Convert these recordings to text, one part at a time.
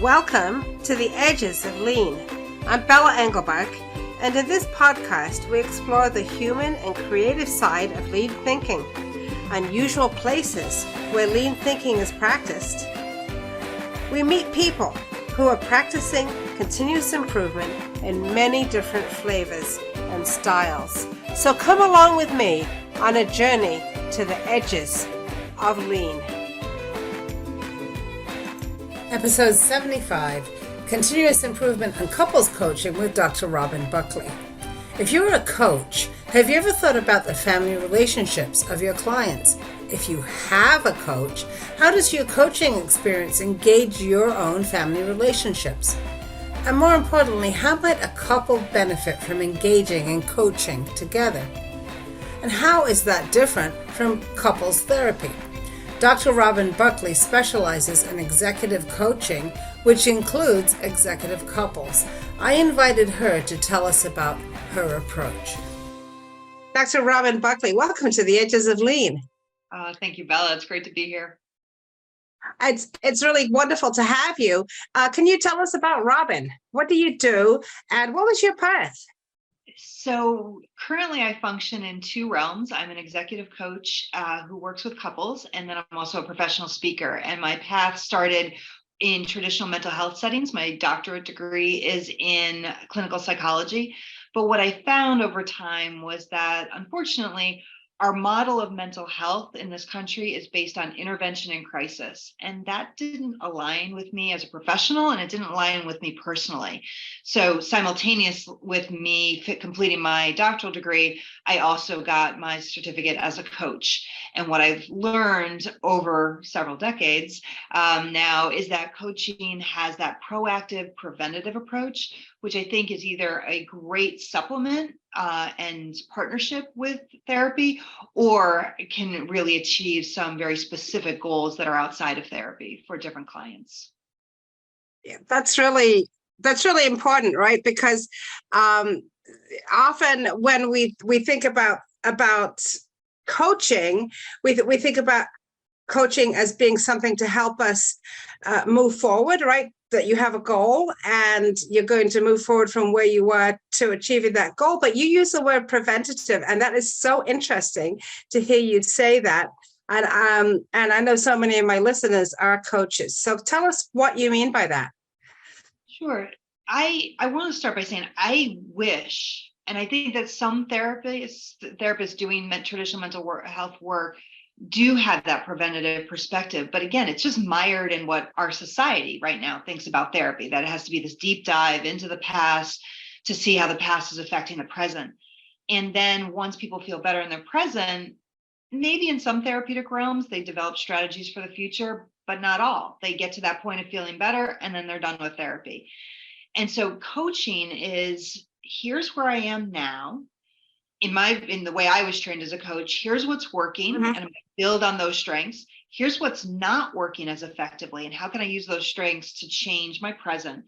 Welcome to the Edges of Lean. I'm Bella Engelbach, and in this podcast we explore the human and creative side of lean thinking, unusual places where lean thinking is practiced. We meet people who are practicing continuous improvement in many different flavors and styles. So come along with me on a journey to the edges of lean. Episode 75, Continuous Improvement and Couples Coaching with Dr. Robin Buckley. If you're a coach, have you ever thought about the family relationships of your clients? If you have a coach, how does your coaching experience engage your own family relationships? And more importantly, how might a couple benefit from engaging in coaching together? And how is that different from couples therapy? Dr. Robin Buckley specializes in executive coaching, which includes executive couples. I invited her to tell us about her approach. Dr. Robin Buckley, welcome to the Edges of Lean. Thank you, Bella. It's great to be here. It's really wonderful to have you. Can you tell us about Robin? What do you do, and what was your path? So currently I function in two realms. I'm an executive coach who works with couples, and then I'm also a professional speaker. And my path started in traditional mental health settings. My doctorate degree is in clinical psychology. But what I found over time was that, unfortunately, our model of mental health in this country is based on intervention and crisis. And that didn't align with me as a professional, and it didn't align with me personally. So simultaneous with me completing my doctoral degree, I also got my certificate as a coach. And what I've learned over several decades now is that coaching has that proactive, preventative approach, which I think is either a great supplement and partnership with therapy, or can really achieve some very specific goals that are outside of therapy for different clients. Yeah, that's really important, right? Because often when we think about coaching, we think about coaching as being something to help us move forward, right? That you have a goal and you're going to move forward from where you were to achieving that goal. But you use the word preventative, and that is so interesting to hear you say that. And I know so many of my listeners are coaches. So tell us what you mean by that. Sure. I want to start by saying I wish, and I think that some therapists doing traditional mental health work do have that preventative perspective. But again, it's just mired in what our society right now thinks about therapy, that it has to be this deep dive into the past to see how the past is affecting the present. And then once people feel better in their present, maybe in some therapeutic realms, they develop strategies for the future, but not all. They get to that point of feeling better and then they're done with therapy. And so coaching is, here's where I am now. In the way I was trained as a coach, here's what's working, and I'm going to build on those strengths. Here's what's not working as effectively, and how can I use those strengths to change my present?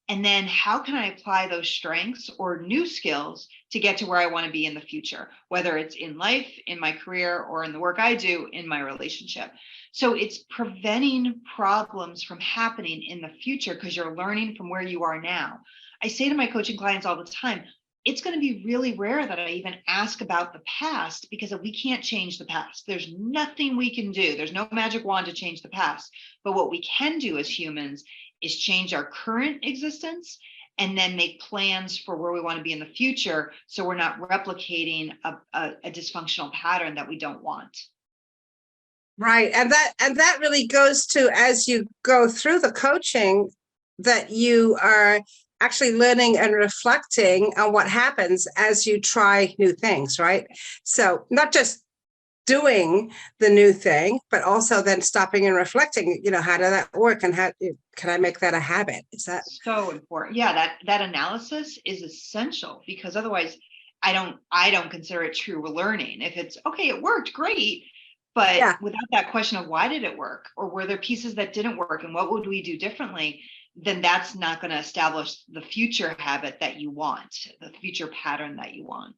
And then how can I apply those strengths or new skills to get to where I want to be in the future, whether it's in life, in my career, or in the work I do in my relationship. So it's preventing problems from happening in the future because you're learning from where you are now. I say to my coaching clients all the time, it's going to be really rare that I even ask about the past, because we can't change the past. There's nothing we can do. There's no magic wand to change the past. But what we can do as humans is change our current existence and then make plans for where we want to be in the future, so we're not replicating a dysfunctional pattern that we don't want. Right. And that really goes to, as you go through the coaching, that you are actually learning and reflecting on what happens as you try new things, right? So not just doing the new thing, but also then stopping and reflecting, how did that work, and how can I make that a habit? Is that so important? Yeah, that analysis is essential, because otherwise I don't consider it true learning. If it's okay, it worked, great. But without that question of why did it work, or were there pieces that didn't work, and what would we do differently, then that's not going to establish the future habit that you want, the future pattern that you want.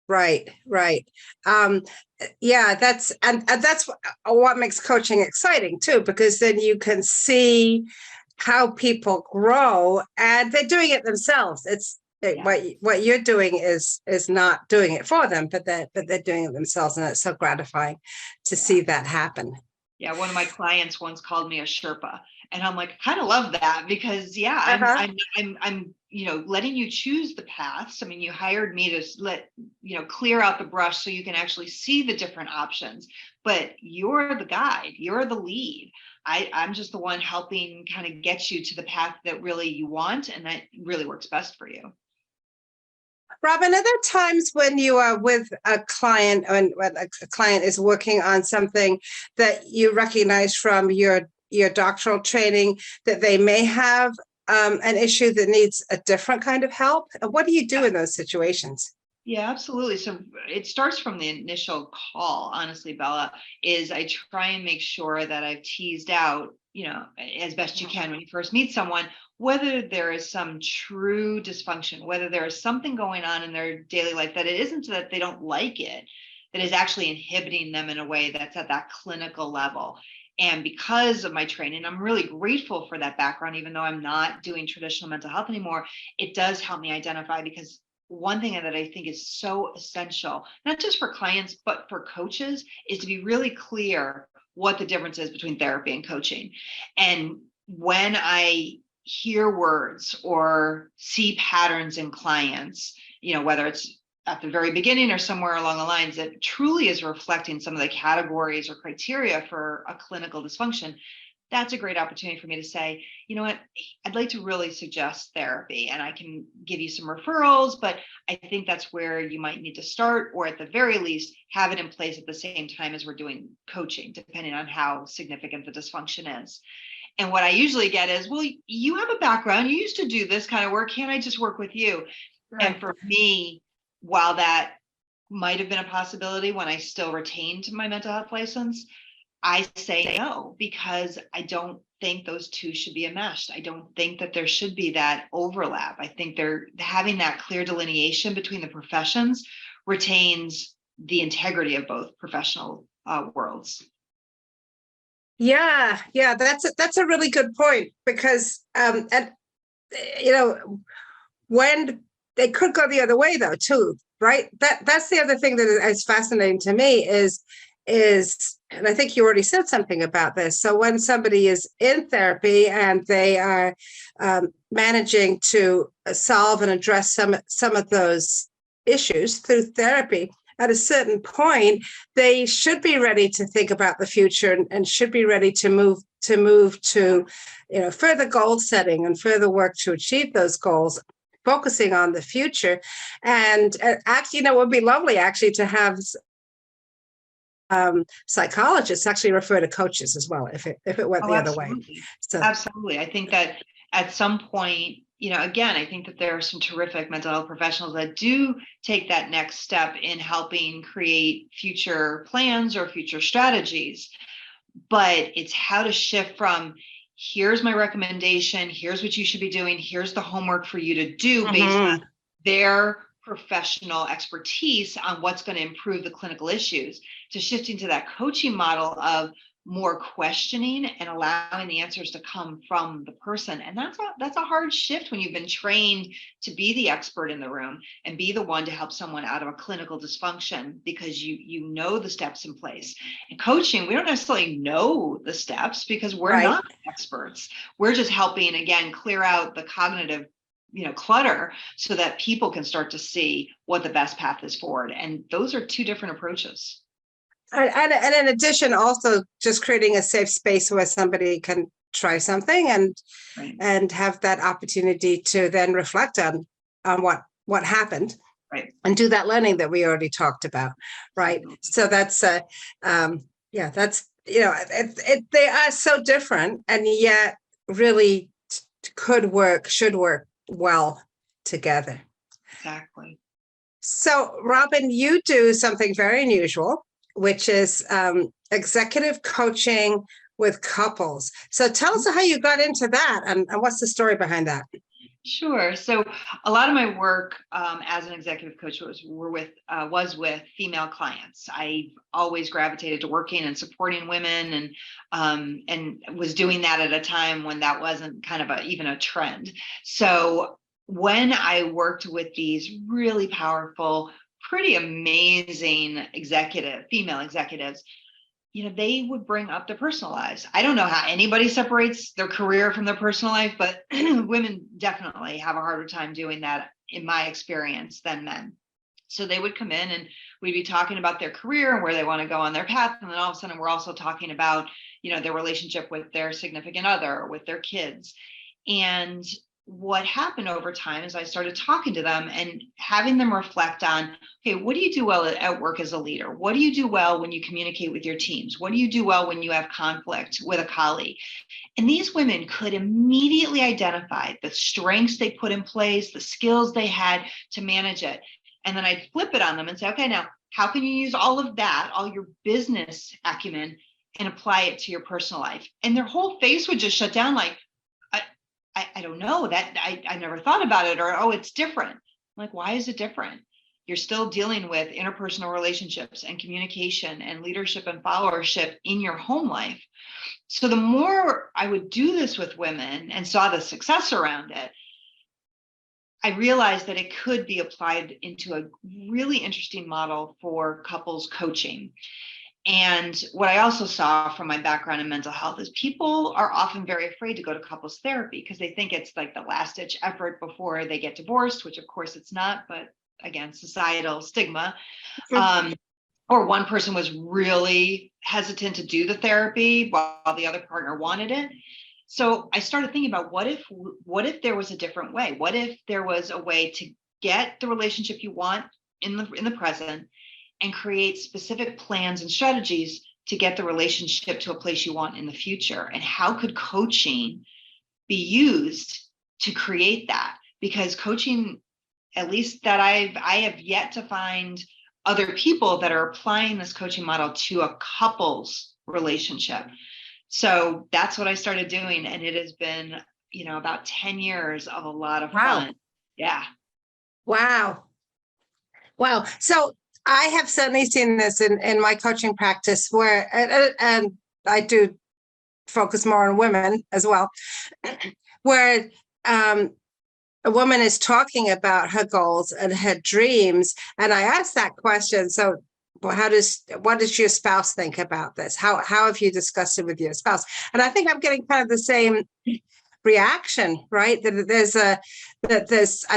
Right. That's what makes coaching exciting too, because then you can see how people grow, and they're doing it themselves. What you're doing is not doing it for them, but they're doing it themselves, and it's so gratifying to see that happen. Yeah, one of my clients once called me a Sherpa, and I'm like, kind of love that because I'm letting you choose the paths. I mean, you hired me to clear out the brush so you can actually see the different options, but you're the guide, you're the lead. I'm just the one helping kind of get you to the path that really you want and that really works best for you. Robin, are there times when you are with a client, and when a client is working on something that you recognize from your doctoral training that they may have an issue that needs a different kind of help? What do you do in those situations? Yeah, absolutely. So it starts from the initial call, honestly, Bella, is I try and make sure that I've teased out, as best you can when you first meet someone, whether there is some true dysfunction, whether there is something going on in their daily life that it isn't that they don't like it, that is actually inhibiting them in a way that's at that clinical level. And because of my training, I'm really grateful for that background, even though I'm not doing traditional mental health anymore. It does help me identify, because one thing that I think is so essential, not just for clients, but for coaches, is to be really clear what the difference is between therapy and coaching. And when I hear words or see patterns in clients, whether it's at the very beginning or somewhere along the lines that truly is reflecting some of the categories or criteria for a clinical dysfunction, that's a great opportunity for me to say, you know what, I'd like to really suggest therapy, and I can give you some referrals, but I think that's where you might need to start, or at the very least, have it in place at the same time as we're doing coaching, depending on how significant the dysfunction is. And what I usually get is, well, you have a background, you used to do this kind of work, can't I just work with you? Right. And for me, while that might have been a possibility when I still retained my mental health license, I say no, because I don't think those two should be enmeshed. I don't think that there should be that overlap. I think they're having that clear delineation between the professions retains the integrity of both professional worlds. Yeah, that's a really good point, because when they could go the other way though too, right? That's the other thing that is fascinating to me is, and I think you already said something about this. So when somebody is in therapy and they are managing to solve and address some of those issues through therapy, at a certain point, they should be ready to think about the future and should be ready to move to further goal setting and further work to achieve those goals, focusing on the future. And actually, it would be lovely actually to have psychologists actually refer to coaches as well if it went the other way. So absolutely, I think that at some point, again, I think that there are some terrific mental health professionals that do take that next step in helping create future plans or future strategies. But it's how to shift from, here's my recommendation, here's what you should be doing, here's the homework for you to do based on their professional expertise on what's going to improve the clinical issues, to shifting to that coaching model of more questioning and allowing the answers to come from the person. And that's a hard shift when you've been trained to be the expert in the room and be the one to help someone out of a clinical dysfunction, because you know the steps in place. In coaching, we don't necessarily know the steps because we're not experts. We're just helping, again, clear out the cognitive clutter so that people can start to see what the best path is forward. And those are two different approaches. And in addition, also just creating a safe space where somebody can try something and have that opportunity to then reflect on what happened, and do that learning that we already talked about, right? So that's that's they are so different, and yet really should work well together. Exactly. So, Robin, you do something very unusual, which is executive coaching with couples. So tell us how you got into that, and what's the story behind that? Sure. So a lot of my work as an executive coach was with female clients. I always gravitated to working and supporting women, and was doing that at a time when that wasn't kind of even a trend. So when I worked with these really powerful, pretty amazing female executives, they would bring up their personal lives. I don't know how anybody separates their career from their personal life, but women definitely have a harder time doing that, in my experience, than men. So they would come in and we'd be talking about their career and where they want to go on their path. And then all of a sudden we're also talking about, their relationship with their significant other or with their kids. And what happened over time is I started talking to them and having them reflect on, okay, what do you do well at work as a leader? What do you do well when you communicate with your teams? What do you do well when you have conflict with a colleague? And these women could immediately identify the strengths they put in place, the skills they had to manage it. And then I'd flip it on them and say, okay, now how can you use all of that, all your business acumen, and apply it to your personal life? And their whole face would just shut down, like, I don't know, that I never thought about it, or, oh, it's different. I'm like, why is it different? You're still dealing with interpersonal relationships and communication and leadership and followership in your home life. So the more I would do this with women and saw the success around it, I realized that it could be applied into a really interesting model for couples coaching. And what I also saw from my background in mental health is people are often very afraid to go to couples therapy because they think it's like the last ditch effort before they get divorced, which of course it's not, but again, societal stigma. Or one person was really hesitant to do the therapy while the other partner wanted it. So I started thinking about what if there was a different way? What if there was a way to get the relationship you want in the present, and create specific plans and strategies to get the relationship to a place you want in the future? And how could coaching be used to create that? Because coaching, at least that I have yet to find other people that are applying this coaching model to a couple's relationship. So that's what I started doing. And it has been, about 10 years of a lot of fun. Yeah. Wow. Wow. So I have certainly seen this in my coaching practice where, and I do focus more on women as well, where a woman is talking about her goals and her dreams. And I asked that question. So what does your spouse think about this? How have you discussed it with your spouse? And I think I'm getting kind of the same reaction, right? I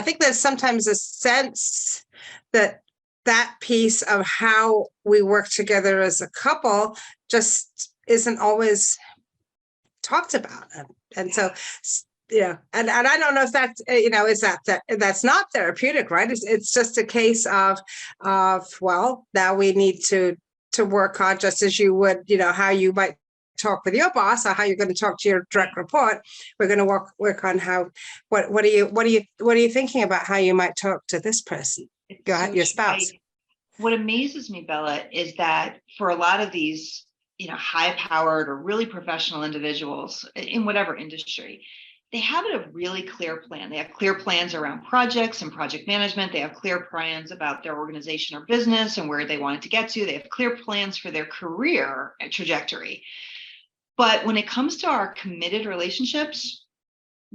think there's sometimes a sense that piece of how we work together as a couple just isn't always talked about. And so, and I don't know if that's, is that's not therapeutic, right? It's just a case of, well, now we need to work on, just as you would, how you might talk with your boss or how you're going to talk to your direct report. We're going to work on what are you thinking about how you might talk to this person, your spouse? What amazes me, Bella, is that for a lot of these, high-powered or really professional individuals in whatever industry, they have a really clear plan. They have clear plans around projects and project management. They have clear plans about their organization or business and where they want it to get to. They have clear plans for their career trajectory. But when it comes to our committed relationships,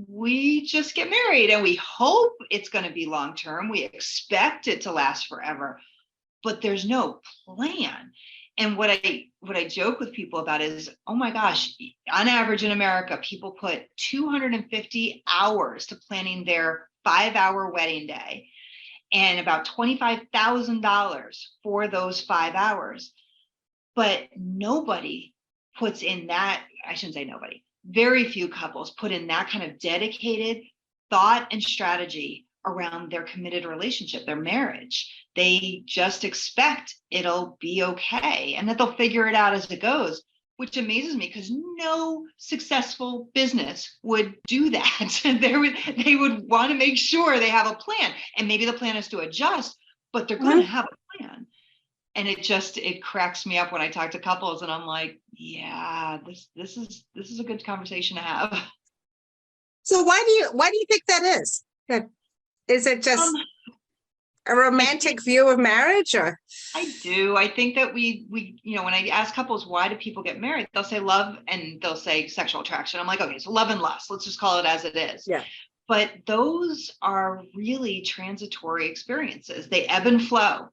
we just get married and we hope it's going to be long-term. We expect it to last forever, but there's no plan. And what I joke with people about is, oh my gosh, on average in America, people put 250 hours to planning their 5-hour wedding day and about $25,000 for those 5 hours. But nobody puts in that, I shouldn't say nobody, very few couples put in that kind of dedicated thought and strategy around their committed relationship, their marriage. They just expect it'll be okay and that they'll figure it out as it goes, which amazes me because no successful business would do that. They would want to make sure they have a plan, and maybe the plan is to adjust, but they're going to have a plan. And it cracks me up when I talk to couples and I'm like, yeah, this is a good conversation to have. So why do you think that is? Is it just a romantic view of marriage, or? I do. I think that when I ask couples, why do people get married? They'll say love and they'll say sexual attraction. I'm like, okay, so love and lust. Let's just call it as it is. Yeah. But those are really transitory experiences. They ebb and flow.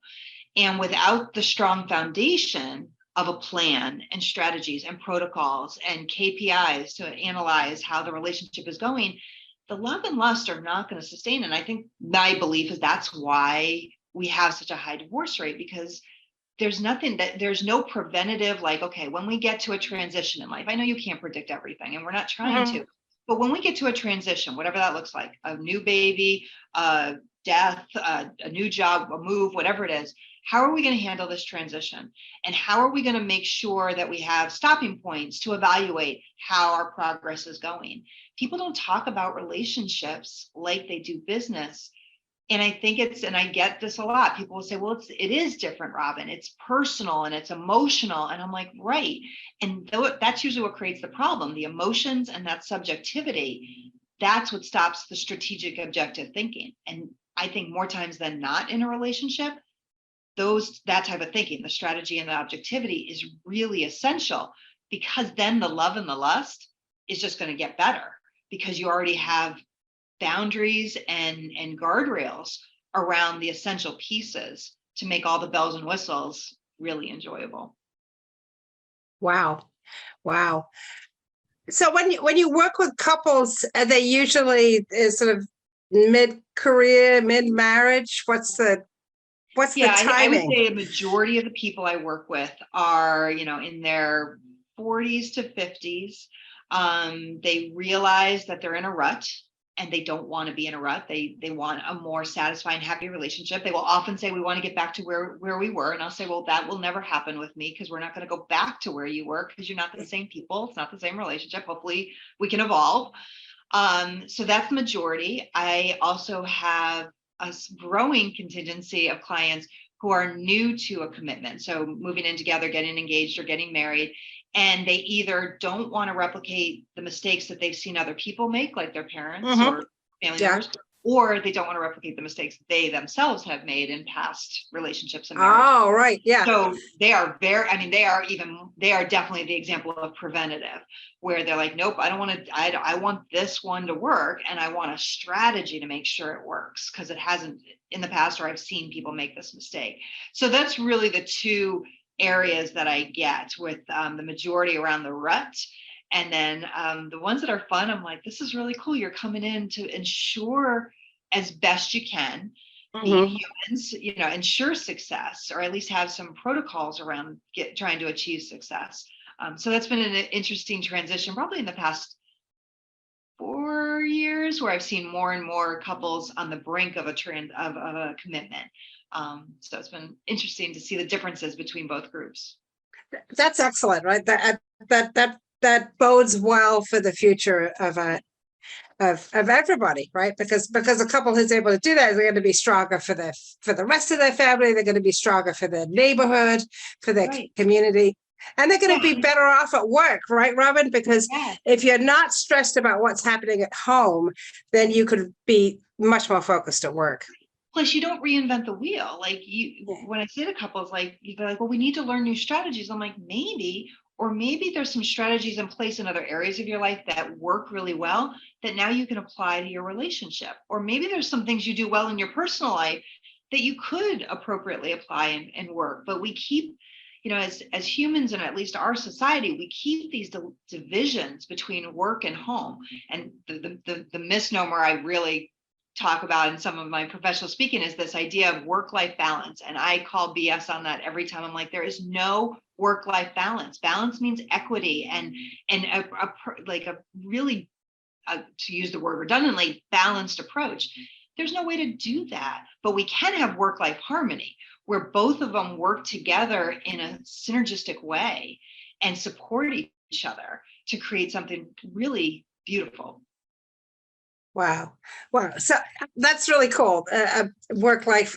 And without the strong foundation of a plan and strategies and protocols and KPIs to analyze how the relationship is going, the love and lust are not going to sustain. And I think my belief is that's why we have such a high divorce rate, because there's no preventative, like, okay, when we get to a transition in life, I know you can't predict everything and we're not trying to, but when we get to a transition, whatever that looks like, a new baby, death, a new job, a move, whatever it is, how are we going to handle this transition? And how are we going to make sure that we have stopping points to evaluate how our progress is going? People don't talk about relationships like they do business. And I think and I get this a lot. People will say, well, it is different, Robin. It's personal and it's emotional. And I'm like, right. And that's usually what creates the problem, the emotions and that subjectivity. That's what stops the strategic objective thinking. And I think more times than not in a relationship, that type of thinking, the strategy and the objectivity is really essential, because then the love and the lust is just going to get better, because you already have boundaries and guardrails around the essential pieces to make all the bells and whistles really enjoyable. Wow. So when you work with couples, are they usually sort of mid-career, mid-marriage? What's the timing? I would say a majority of the people I work with are, in their 40s to 50s. They realize that they're in a rut and they don't want to be in a rut. They want a more satisfying, happy relationship. They will often say, we want to get back to where we were. And I'll say, well, that will never happen with me, because we're not going to go back to where you were, because you're not the same people. It's not the same relationship. Hopefully we can evolve. So that's the majority. I also have a growing contingency of clients who are new to a commitment. So moving in together, getting engaged or getting married, and they either don't want to replicate the mistakes that they've seen other people make, like their parents or family members, or they don't want to replicate the mistakes they themselves have made in past relationships and marriage. Oh, right. Yeah. So they are they are definitely the example of preventative, where they're like, nope, I don't want to, I want this one to work, and I want a strategy to make sure it works, because it hasn't in the past, or I've seen people make this mistake. So that's really the two areas that I get with the majority around the rut. And then the ones that are fun, I'm like, this is really cool. You're coming in to ensure as best you can, being humans, ensure success, or at least have some protocols around trying to achieve success. So that's been an interesting transition, probably in the past 4 years, where I've seen more and more couples on the brink of a commitment. So it's been interesting to see the differences between both groups. That's excellent, right? That bodes well for the future of everybody, right? Because a couple who's able to do that is going to be stronger for the rest of their family. They're going to be stronger for their neighborhood, for their community, and they're going to be better off at work, right, Robin? Because if you're not stressed about what's happening at home, then you could be much more focused at work. Plus, you don't reinvent the wheel. Like when I say to couples, they're like, well, we need to learn new strategies. I'm like, maybe there's some strategies in place in other areas of your life that work really well that now you can apply to your relationship. Or maybe there's some things you do well in your personal life that you could appropriately apply and work. But we keep, as humans, and at least our society, we keep these divisions between work and home. And the misnomer I really talk about in some of my professional speaking is this idea of work-life balance. And I call BS on that every time. I'm like, there is no work-life balance. Balance means equity and a really, to use the word redundantly, balanced approach. There's no way to do that, but we can have work-life harmony, where both of them work together in a synergistic way and support each other to create something really beautiful. Wow. Wow. So that's really cool. Work life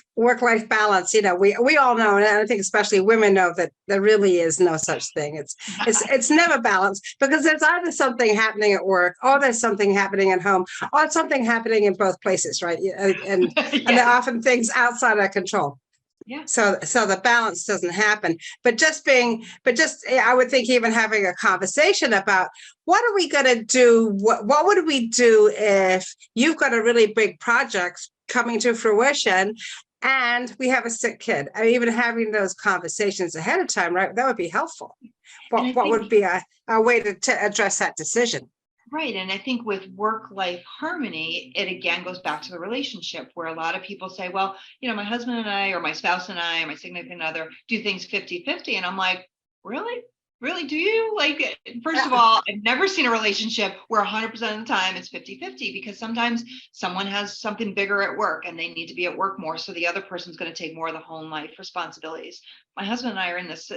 balance. We all know, and I think especially women know that there really is no such thing. It's never balanced because there's either something happening at work, or there's something happening at home, or something happening in both places, right? And there are often things outside our control. Yeah. So the balance doesn't happen. But just I would think even having a conversation about what are we going to do? What would we do if you've got a really big project coming to fruition and we have a sick kid? And even having those conversations ahead of time, right? That would be helpful. And I What think would be a way to address that decision? Right. And I think with work-life harmony, it again goes back to the relationship where a lot of people say, well, my husband and I, or my spouse and I, or my significant other do things 50-50. And I'm like, really? Really? Do you? Like, first of all, I've never seen a relationship where 100% of the time it's 50-50, because sometimes someone has something bigger at work and they need to be at work more. So the other person's going to take more of the home life responsibilities. My husband and I are in this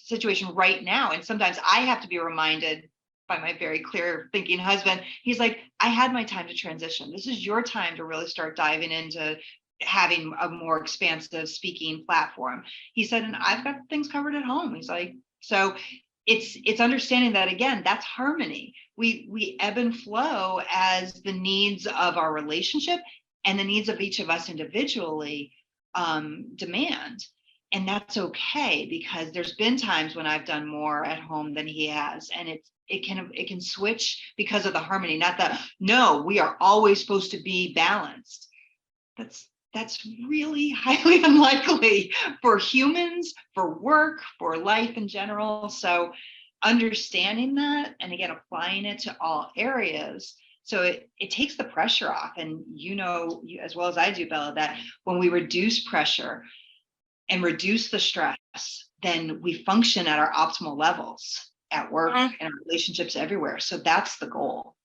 situation right now. And sometimes I have to be reminded by my very clear thinking husband. He's like, I had my time to transition. This is your time to really start diving into having a more expansive speaking platform. He said, and I've got things covered at home. He's like, so it's understanding that, again, that's harmony. We ebb and flow as the needs of our relationship and the needs of each of us individually demand. And that's okay, because there's been times when I've done more at home than he has, and it can switch because of the harmony. Not that, no, we are always supposed to be balanced. That's really highly unlikely for humans, for work, for life in general. So understanding that, and again, applying it to all areas, so it takes the pressure off. And you as well as I do, Bella, that when we reduce pressure and reduce the stress, then we function at our optimal levels at work and our relationships everywhere. So that's the goal.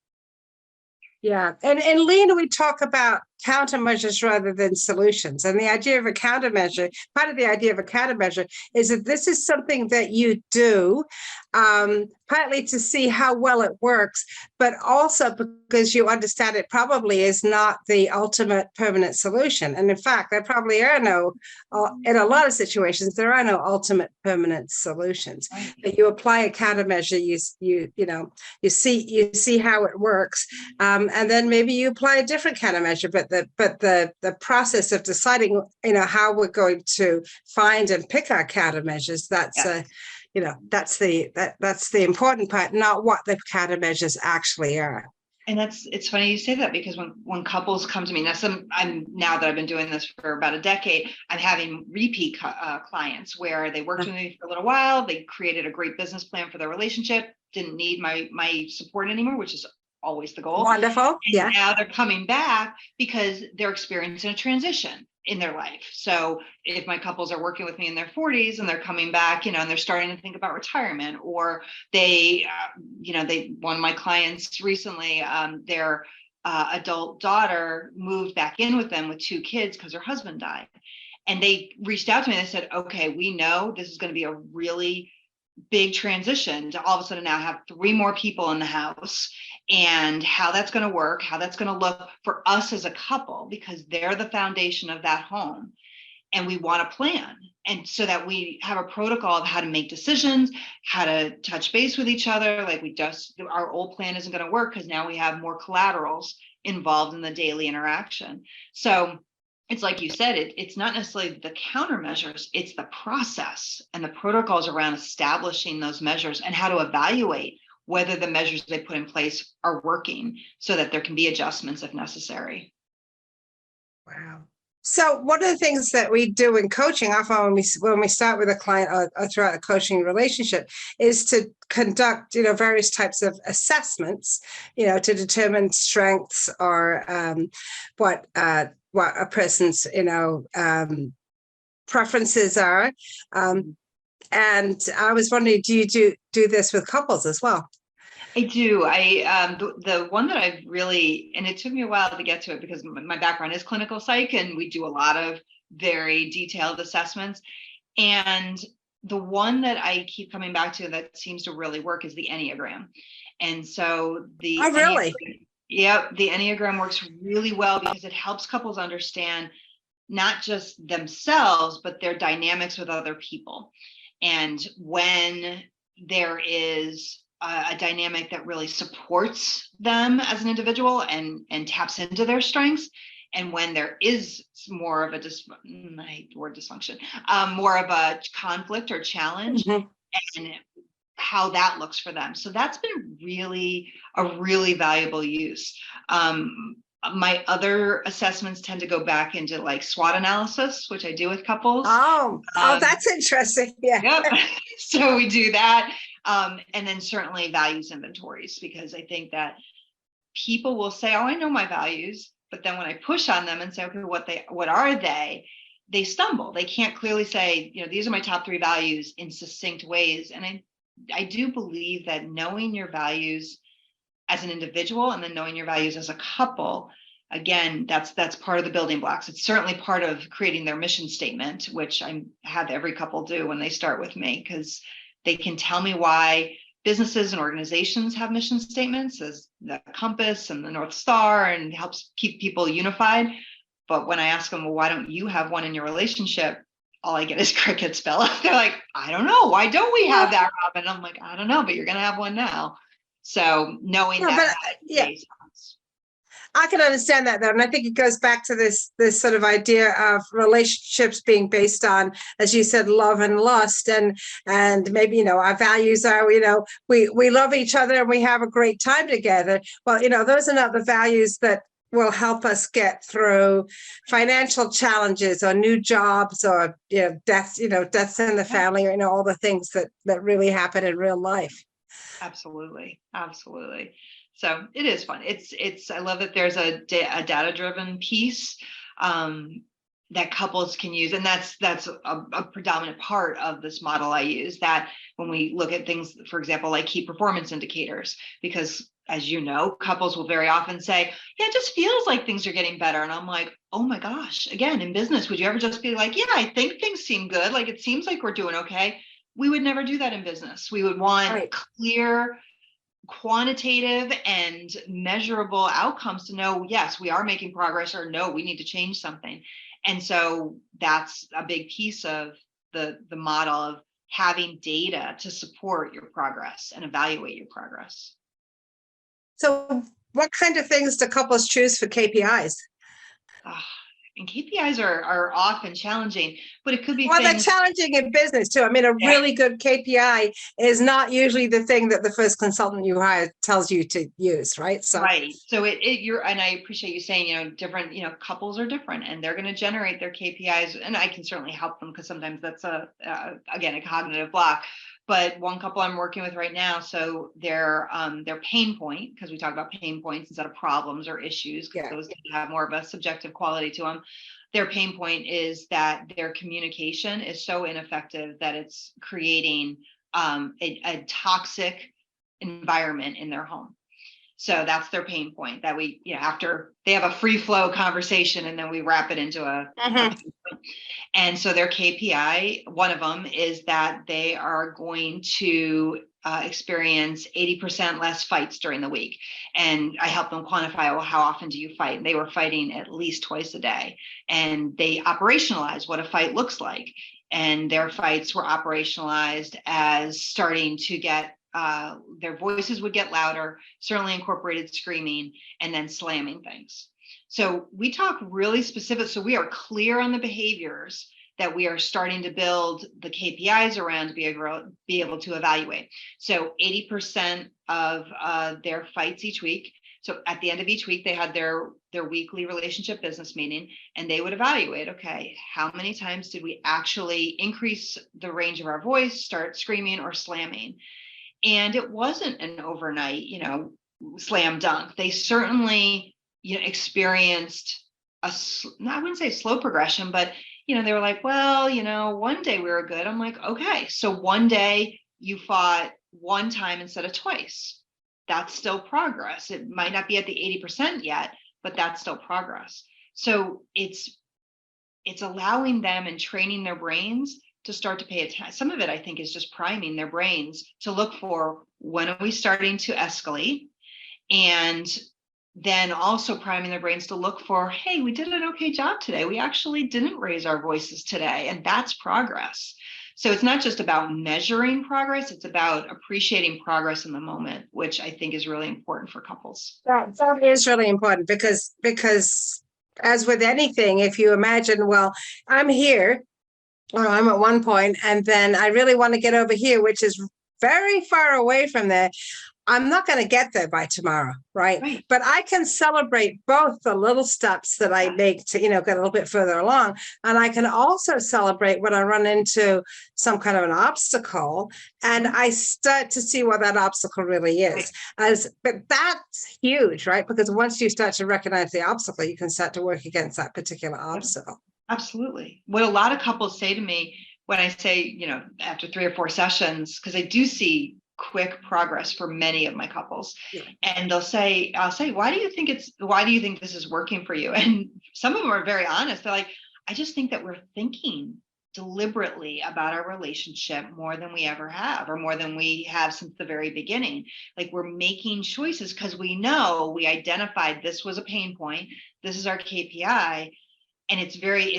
Yeah. And Lena, we talk about countermeasures rather than solutions. And the idea of a countermeasure, part of the idea of a countermeasure is that this is something that you do, partly to see how well it works, but also because you understand it probably is not the ultimate permanent solution. And in fact, there probably are in a lot of situations, there are no ultimate permanent solutions. Right. But you apply a countermeasure, you see how it works, and then maybe you apply a different countermeasure. But the process of deciding how we're going to find and pick our countermeasures, that's that's the important part, not what the countermeasures actually are. And it's funny you say that, because when couples come to me now, now that I've been doing this for about a decade, I'm having repeat clients where they worked with me for a little while, they created a great business plan for their relationship, didn't need my support anymore, which is always the goal. Wonderful. And now they're coming back because they're experiencing a transition in their life. So if my couples are working with me in their 40s and they're coming back, and they're starting to think about retirement, or they, one of my clients recently, their adult daughter moved back in with them with 2 kids because her husband died. And they reached out to me and they said, okay, we know this is going to be a really big transition to all of a sudden now have 3 more people in the house, and how that's going to work, how that's going to look for us as a couple, because they're the foundation of that home. And we want a plan. And so that we have a protocol of how to make decisions, how to touch base with each other. Like, our old plan isn't going to work because now we have more collaterals involved in the daily interaction. So it's like you said, it's not necessarily the countermeasures, it's the process and the protocols around establishing those measures and how to evaluate whether the measures they put in place are working, so that there can be adjustments if necessary. Wow. So one of the things that we do in coaching, often when we start with a client or throughout a coaching relationship, is to conduct various types of assessments, to determine strengths or what a person's preferences are. And I was wondering, do you do this with couples as well? I do. The one that I've really, and it took me a while to get to it because my background is clinical psych, and we do a lot of very detailed assessments. And the one that I keep coming back to that seems to really work is the Enneagram. And so Oh, really? Yep, the Enneagram works really well because it helps couples understand not just themselves, but their dynamics with other people. And when there is a dynamic that really supports them as an individual and taps into their strengths, and when there is more of a I hate the word dysfunction, more of a conflict or challenge, Mhm. and how that looks for them. So that's been a really valuable use. My other assessments tend to go back into like SWOT analysis, which I do with couples. Oh, that's interesting. Yeah. Yep. So we do that. And then certainly values inventories, because I think that people will say, oh, I know my values. But then when I push on them and say, okay, what are they stumble. They can't clearly say, these are my top 3 values in succinct ways. And I do believe that knowing your values as an individual and then knowing your values as a couple, again, that's part of the building blocks. It's certainly part of creating their mission statement, which I have every couple do when they start with me, because they can tell me why businesses and organizations have mission statements as the compass and the North Star, and helps keep people unified. But when I ask them, well, why don't you have one in your relationship? All I get is crickets, Bella. They're like, I don't know. Why don't we have that, Robin? I'm like, I don't know, but you're going to have one now. So knowing Yeah, that. yeah, I can understand that though. And I think it goes back to this sort of idea of relationships being based on, as you said, love and lust. And maybe, our values are, we love each other and we have a great time together. Well, those are not the values that will help us get through financial challenges or new jobs or deaths in the family, or all the things that really happen in real life. Absolutely. So it is fun. I love that there's a data-driven piece that couples can use. And that's a predominant part of this model I use, that when we look at things, for example, like key performance indicators, because as you know, couples will very often say, yeah, it just feels like things are getting better. And I'm like, oh my gosh, again, in business, would you ever just be like, yeah, I think things seem good. Like, it seems like we're doing okay. We would never do that in business. We would want clear, quantitative and measurable outcomes to know, yes, we are making progress, or no, we need to change something. And so that's a big piece of the model of having data to support your progress and evaluate your progress. So what kind of things do couples choose for KPIs? And KPIs are often challenging, but it could be they're challenging in business too. I mean, a really good KPI is not usually the thing that the first consultant you hire tells you to use, right? So right. So and I appreciate you saying, different, couples are different and they're going to generate their KPIs, and I can certainly help them, because sometimes that's again, a cognitive block. But one couple I'm working with right now, so their pain point, because we talk about pain points instead of problems or issues, because those have more of a subjective quality to them. Their pain point is that their communication is so ineffective that it's creating a toxic environment in their home. So that's their pain point, that we, after they have a free flow conversation and then we wrap it into a and so their KPI, one of them, is that they are going to experience 80% less fights during the week. And I help them quantify, well, how often do you fight? And they were fighting at least twice a day. And they operationalize what a fight looks like. And their fights were operationalized as starting to get their voices would get louder, certainly incorporated screaming, and then slamming things. So we talk really specific. So we are clear on the behaviors that we are starting to build the KPIs around to be able to evaluate. So 80% of their fights each week. So at the end of each week, they had their weekly relationship business meeting, and they would evaluate, okay, how many times did we actually increase the range of our voice, start screaming or slamming? And it wasn't an overnight, slam dunk. They certainly, experienced I wouldn't say slow progression, but, they were like, well, one day we were good. I'm like, okay, so one day you fought one time instead of twice. That's still progress. It might not be at the 80% yet, but that's still progress. So it's allowing them and training their brains to start to pay attention. Some of it, I think, is just priming their brains to look for, when are we starting to escalate? And then also priming their brains to look for, hey, we did an okay job today. We actually didn't raise our voices today, and that's progress. So it's not just about measuring progress, it's about appreciating progress in the moment, which I think is really important for couples. That is really important because as with anything, if you imagine, well, I'm here, or I'm at one point, and then I really want to get over here, which is very far away from there. I'm not going to get there by tomorrow, right? But I can celebrate both the little steps that I make to, get a little bit further along. And I can also celebrate when I run into some kind of an obstacle and I start to see what that obstacle really is. But that's huge, right? Because once you start to recognize the obstacle, you can start to work against that particular obstacle. Absolutely. What a lot of couples say to me when I say, after 3 or 4 sessions, because I do see quick progress for many of my couples, and I'll say, why do you think this is working for you? And some of them are very honest. They're like, I just think that we're thinking deliberately about our relationship more than we ever have, or more than we have since the very beginning. Like, we're making choices because we know we identified this was a pain point. This is our KPI. And it's very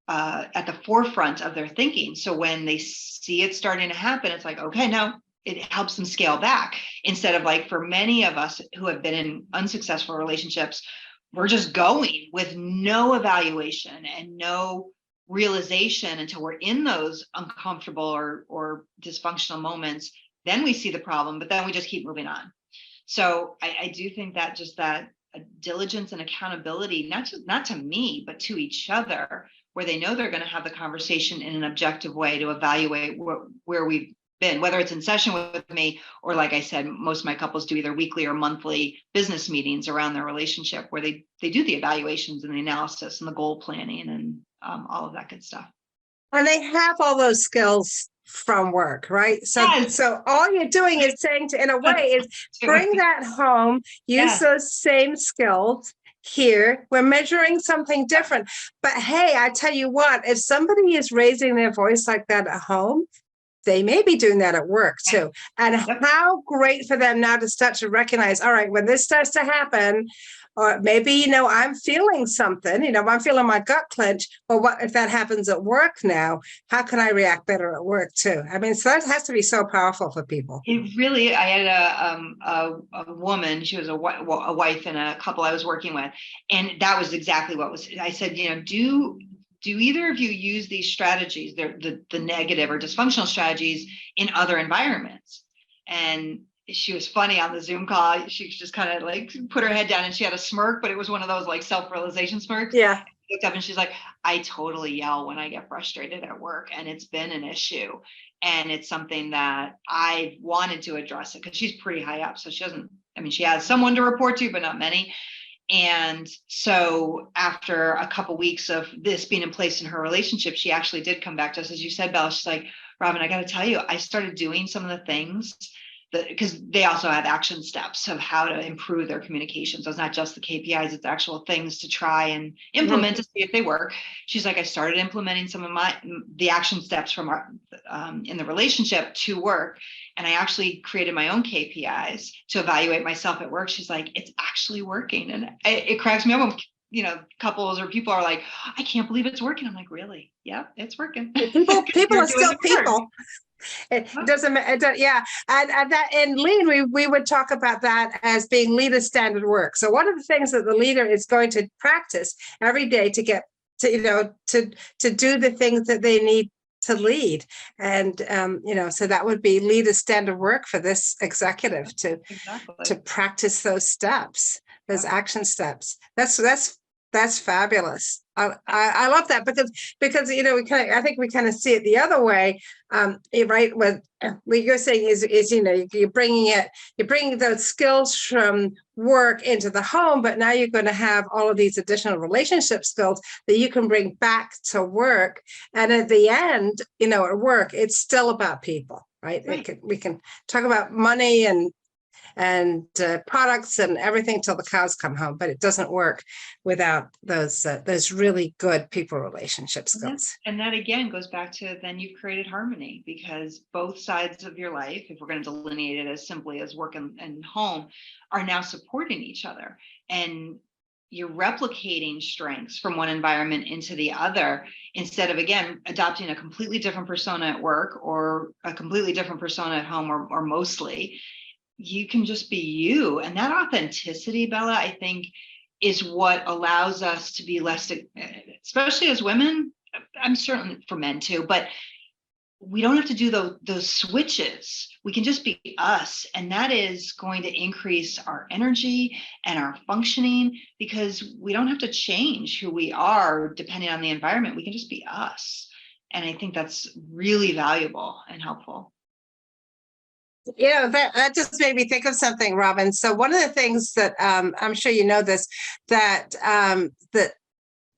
at the forefront of their thinking. So when they see it starting to happen, it's like, okay, now it helps them scale back, instead of, like, for many of us who have been in unsuccessful relationships, we're just going with no evaluation and no realization until we're in those uncomfortable or dysfunctional moments. Then we see the problem, but then we just keep moving on. So I do think that just that diligence and accountability, not to me, but to each other, where they know they're going to have the conversation in an objective way to evaluate where we've been, whether it's in session with me, or, like I said, most of my couples do either weekly or monthly business meetings around their relationship, where they do the evaluations and the analysis and the goal planning and all of that good stuff. And they have all those skills from work, right? So, yes. So all you're doing is saying in a way, is bring that home, use those same skills here. We're measuring something different. But hey, I tell you what, if somebody is raising their voice like that at home, they may be doing that at work too. And how great for them now to start to recognize, all right, when this starts to happen, or maybe, I'm feeling something, I'm feeling my gut clench, but what if that happens at work now? How can I react better at work too? I mean, so that has to be so powerful for people. It really, I had a woman, she was a wife in a couple I was working with. And that was exactly what was, I said, do either of you use these strategies, the negative or dysfunctional strategies, in other environments? And she was funny on the Zoom call. She just kind of like put her head down and she had a smirk, but it was one of those like self-realization smirks. Yeah. She looked up and she's like, I totally yell when I get frustrated at work, and it's been an issue. And it's something that I wanted to address it, because she's pretty high up. So she has someone to report to, but not many. And so after a couple weeks of this being in place in her relationship, she actually did come back, just as you said, Bella. She's like, Robin, I got to tell you, I started doing some of the things because they also have action steps of how to improve their communication. So it's not just the KPIs, it's actual things to try and implement to see if they work. She's like, I started implementing some of the action steps from our in the relationship to work. And I actually created my own KPIs to evaluate myself at work. She's like, it's actually working. And it cracks me up when couples or people are like, I can't believe it's working. I'm like, really? Yeah, it's working. People are still people. It doesn't, yeah. And that in lean, we would talk about that as being leader standard work. So one of the things that the leader is going to practice every day to get to, to do the things that they need to lead. And, so that would be leader standard work for this executive to practice those steps, those action steps. That's fabulous. I love that because I think we kind of see it the other way, right? What you're saying is you're bringing those skills from work into the home, but now you're going to have all of these additional relationship skills that you can bring back to work. And at the end, at work, it's still about people, right? We can talk about money and and products and everything till the cows come home. But it doesn't work without those really good people relationship skills. And that again goes back to, then you've created harmony, because both sides of your life, if we're going to delineate it as simply as work and home, are now supporting each other. And you're replicating strengths from one environment into the other, instead of, again, adopting a completely different persona at work or a completely different persona at home, or mostly. You can just be you. And that authenticity, Bella, I think, is what allows us to be less, especially as women. I'm certain for men too, but we don't have to do those switches. We can just be us. And that is going to increase our energy and our functioning, because we don't have to change who we are depending on the environment. We can just be us. And I think that's really valuable and helpful. That just made me think of something, Robin. So one of the things that I'm sure you know this, that that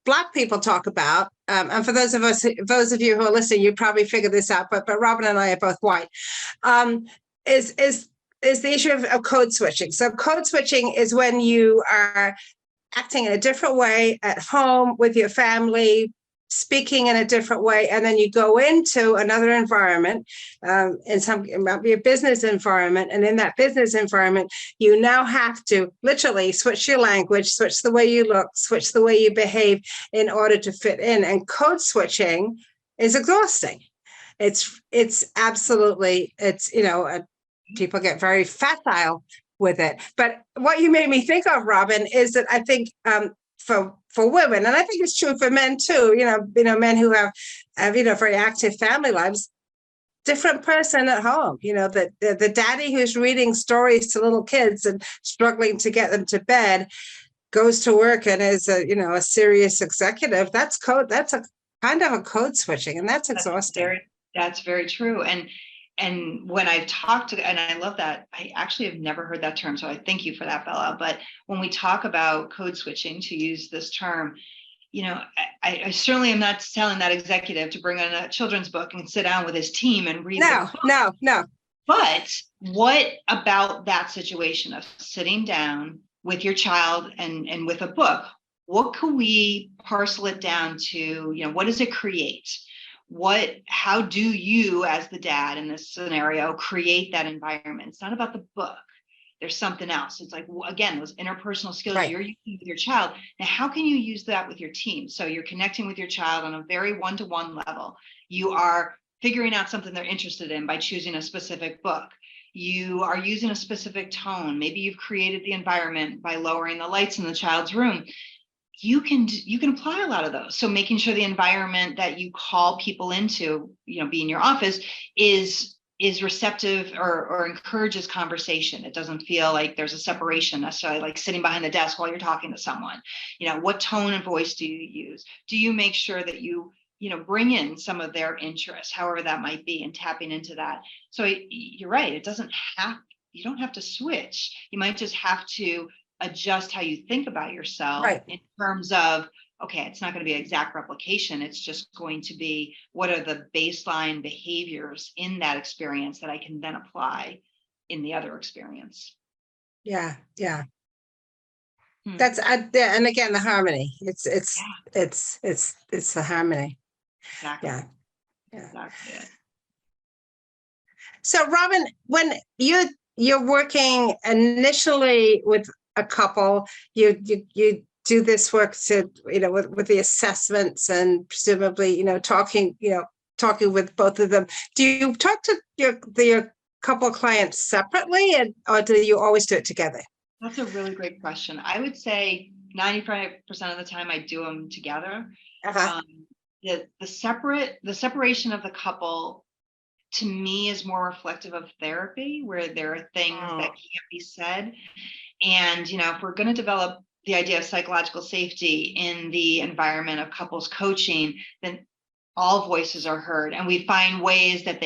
Black people talk about, and for those of you who are listening, you probably figured this out, but Robin and I are both white, is the issue of code switching. So code switching is when you are acting in a different way at home with your family, speaking in a different way, and then you go into another environment, it might be a business environment, and in that business environment, you now have to literally switch your language, switch the way you look, switch the way you behave in order to fit in. And code switching is exhausting. It's absolutely, people get very facile with it. But what you made me think of, Robin, is that I think for women, and I think it's true for men too, men who have very active family lives, different person at home, the daddy who's reading stories to little kids and struggling to get them to bed, goes to work and is a serious executive. That's a kind of a code switching, and that's exhausting. That's very true. And when I've talked to, and I love that, I actually have never heard that term, so I thank you for that, Bella. But when we talk about code switching, to use this term, I certainly am not telling that executive to bring on a children's book and sit down with his team and read. No. But what about that situation of sitting down with your child and with a book? What could we parcel it down to? What does it create? How do you, as the dad in this scenario, create that environment? It's not about the book. There's something else. It's like, again, those interpersonal skills you're using with your child. Now, how can you use that with your team? So you're connecting with your child on a very one-to-one level. You are figuring out something they're interested in by choosing a specific book. You are using a specific tone. Maybe you've created the environment by lowering the lights in the child's room. You can apply a lot of those. So making sure the environment that you call people into, be in your office, is receptive or encourages conversation. It doesn't feel like there's a separation necessarily, like sitting behind the desk while you're talking to someone. What tone and voice do you use? Do you make sure that you bring in some of their interests, however that might be, and tapping into that? So you're right. You don't have to switch. You might just have to adjust how you think about yourself in terms of, okay, it's not going to be exact replication. It's just going to be, what are the baseline behaviors in that experience that I can then apply in the other experience? Yeah. That's and again, the harmony. It's the harmony. Exactly. Yeah. Exactly it. So, Robin, when you're working initially with a couple, you do this work to with the assessments and presumably talking with both of them. Do you talk to your couple clients separately, or do you always do it together? That's a really great question. I would say 95% of the time I do them together. The separation of the couple, to me, is more reflective of therapy, where there are things that can't be said. And, if we're going to develop the idea of psychological safety in the environment of couples coaching, then all voices are heard, and we find ways that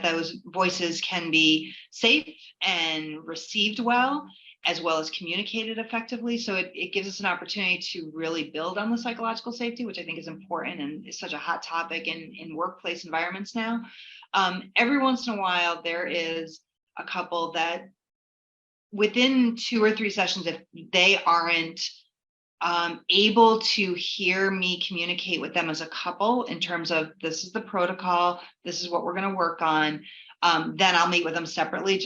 those voices can be safe and received well as communicated effectively. So it gives us an opportunity to really build on the psychological safety, which I think is important and is such a hot topic in workplace environments now. Every once in a while, there is a couple that within 2 or 3 sessions, if they aren't able to hear me communicate with them as a couple in terms of this is the protocol, this is what we're going to work on, then I'll meet with them separately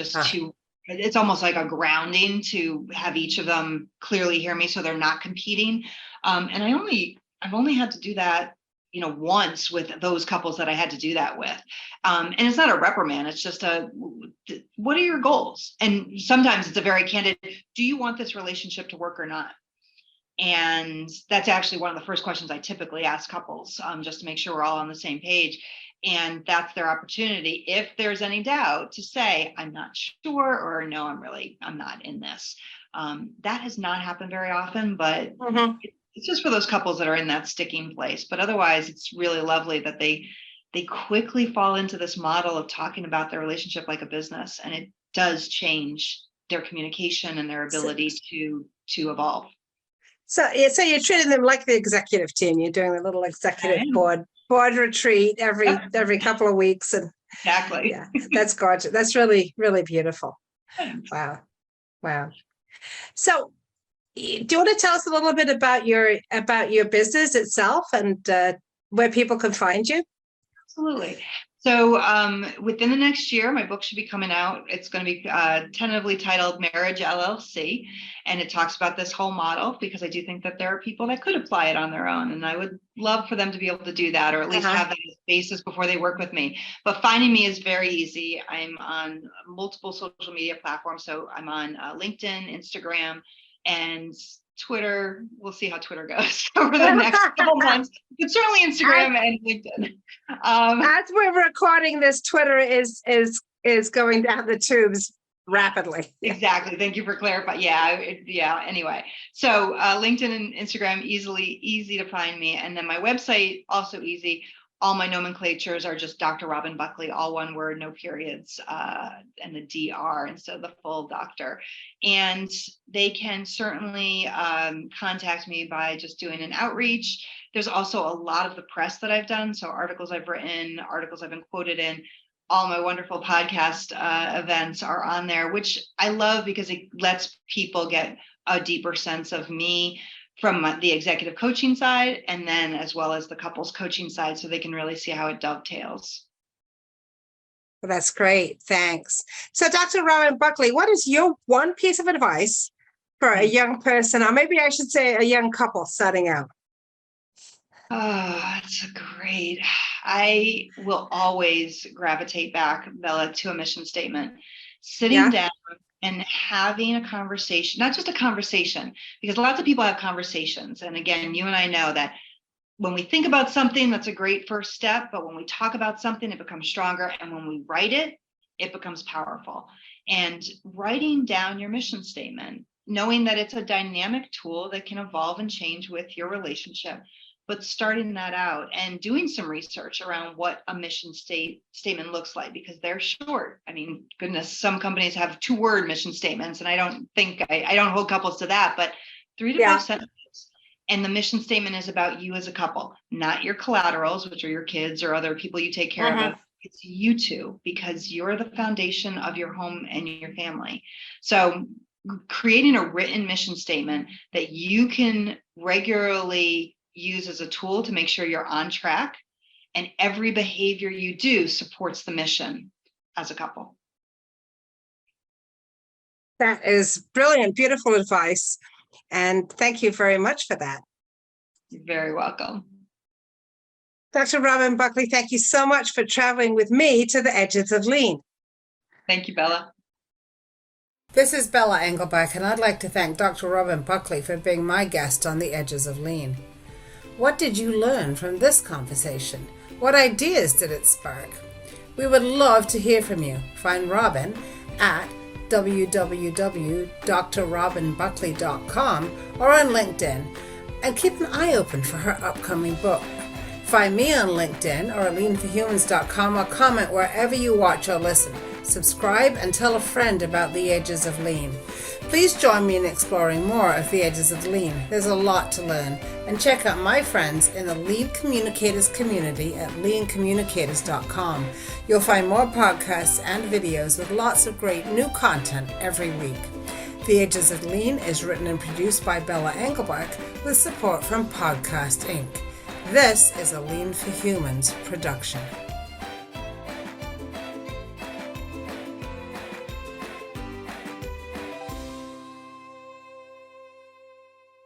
it's almost like a grounding to have each of them clearly hear me so they're not competing. And I've only had to do that, once with those couples that I had to do that with. And it's not a reprimand. It's just what are your goals? And sometimes it's a very candid, do you want this relationship to work or not? And that's actually one of the first questions I typically ask couples, just to make sure we're all on the same page. And that's their opportunity, if there's any doubt, to say, I'm not sure, or no, I'm not in this. That has not happened very often, but it's just for those couples that are in that sticking place. But otherwise, it's really lovely that they quickly fall into this model of talking about their relationship like a business. And it does change their communication and their ability to evolve. So you're treating them like the executive team. You're doing a little executive board retreat every couple of weeks, and exactly. Yeah, that's gorgeous. That's really, really beautiful. Wow. So, do you want to tell us a little bit about your business itself and where people can find you? Absolutely. So within the next year, my book should be coming out. It's going to be tentatively titled Marriage LLC. And it talks about this whole model, because I do think that there are people that could apply it on their own. And I would love for them to be able to do that, or at least have that basis before they work with me. But finding me is very easy. I'm on multiple social media platforms. So I'm on LinkedIn, Instagram, and Twitter. We'll see how Twitter goes over the next couple months. But certainly Instagram and LinkedIn. As we're recording this, Twitter is going down the tubes rapidly. Exactly. Thank you for clarifying. Yeah. Anyway, so LinkedIn and Instagram, easy to find me, and then my website also easy. All my nomenclatures are just Dr. Robin Buckley, all one word, no periods, and the DR instead of the full doctor. And they can certainly contact me by just doing an outreach. There's also a lot of the press that I've done. So articles I've written, articles I've been quoted in, all my wonderful podcast events are on there, which I love because it lets people get a deeper sense of me from the executive coaching side, and then as well as the couples coaching side, so they can really see how it dovetails. Well, that's great. Thanks. So Dr. Robin Buckley, what is your one piece of advice for a young person, or maybe I should say a young couple starting out? Oh, that's great. I will always gravitate back, Bella, to a mission statement. Sitting down and having a conversation, not just a conversation, because lots of people have conversations. And again, you and I know that when we think about something, that's a great first step. But when we talk about something, it becomes stronger. And when we write it, it becomes powerful. And writing down your mission statement, knowing that it's a dynamic tool that can evolve and change with your relationship, but starting that out and doing some research around what a mission statement looks like, because they're short. I mean, goodness, some companies have 2-word mission statements, and I don't hold couples to that, but 3 to 5 sentences. And the mission statement is about you as a couple, not your collaterals, which are your kids or other people you take care of. It's you two, because you're the foundation of your home and your family. So creating a written mission statement that you can regularly use as a tool to make sure you're on track, and every behavior you do supports the mission as a couple. That is brilliant, beautiful advice. And thank you very much for that. You're very welcome. Dr. Robin Buckley, thank you so much for traveling with me to the edges of lean. Thank you, Bella. This is Bella Engelbach, and I'd like to thank Dr. Robin Buckley for being my guest on the Edges of Lean. What did you learn from this conversation? What ideas did it spark? We would love to hear from you. Find Robin at www.drrobinbuckley.com or on LinkedIn, and keep an eye open for her upcoming book. Find me on LinkedIn or at leanforhumans.com, or comment wherever you watch or listen. Subscribe and tell a friend about the Edges of Lean. Please join me in exploring more of the Edges of Lean. There's a lot to learn. And check out my friends in the Lean Communicators community at leancommunicators.com. You'll find more podcasts and videos with lots of great new content every week. The Ages of Lean is written and produced by Bella Engelbach with support from Podcast Inc. This is a Lean for Humans production.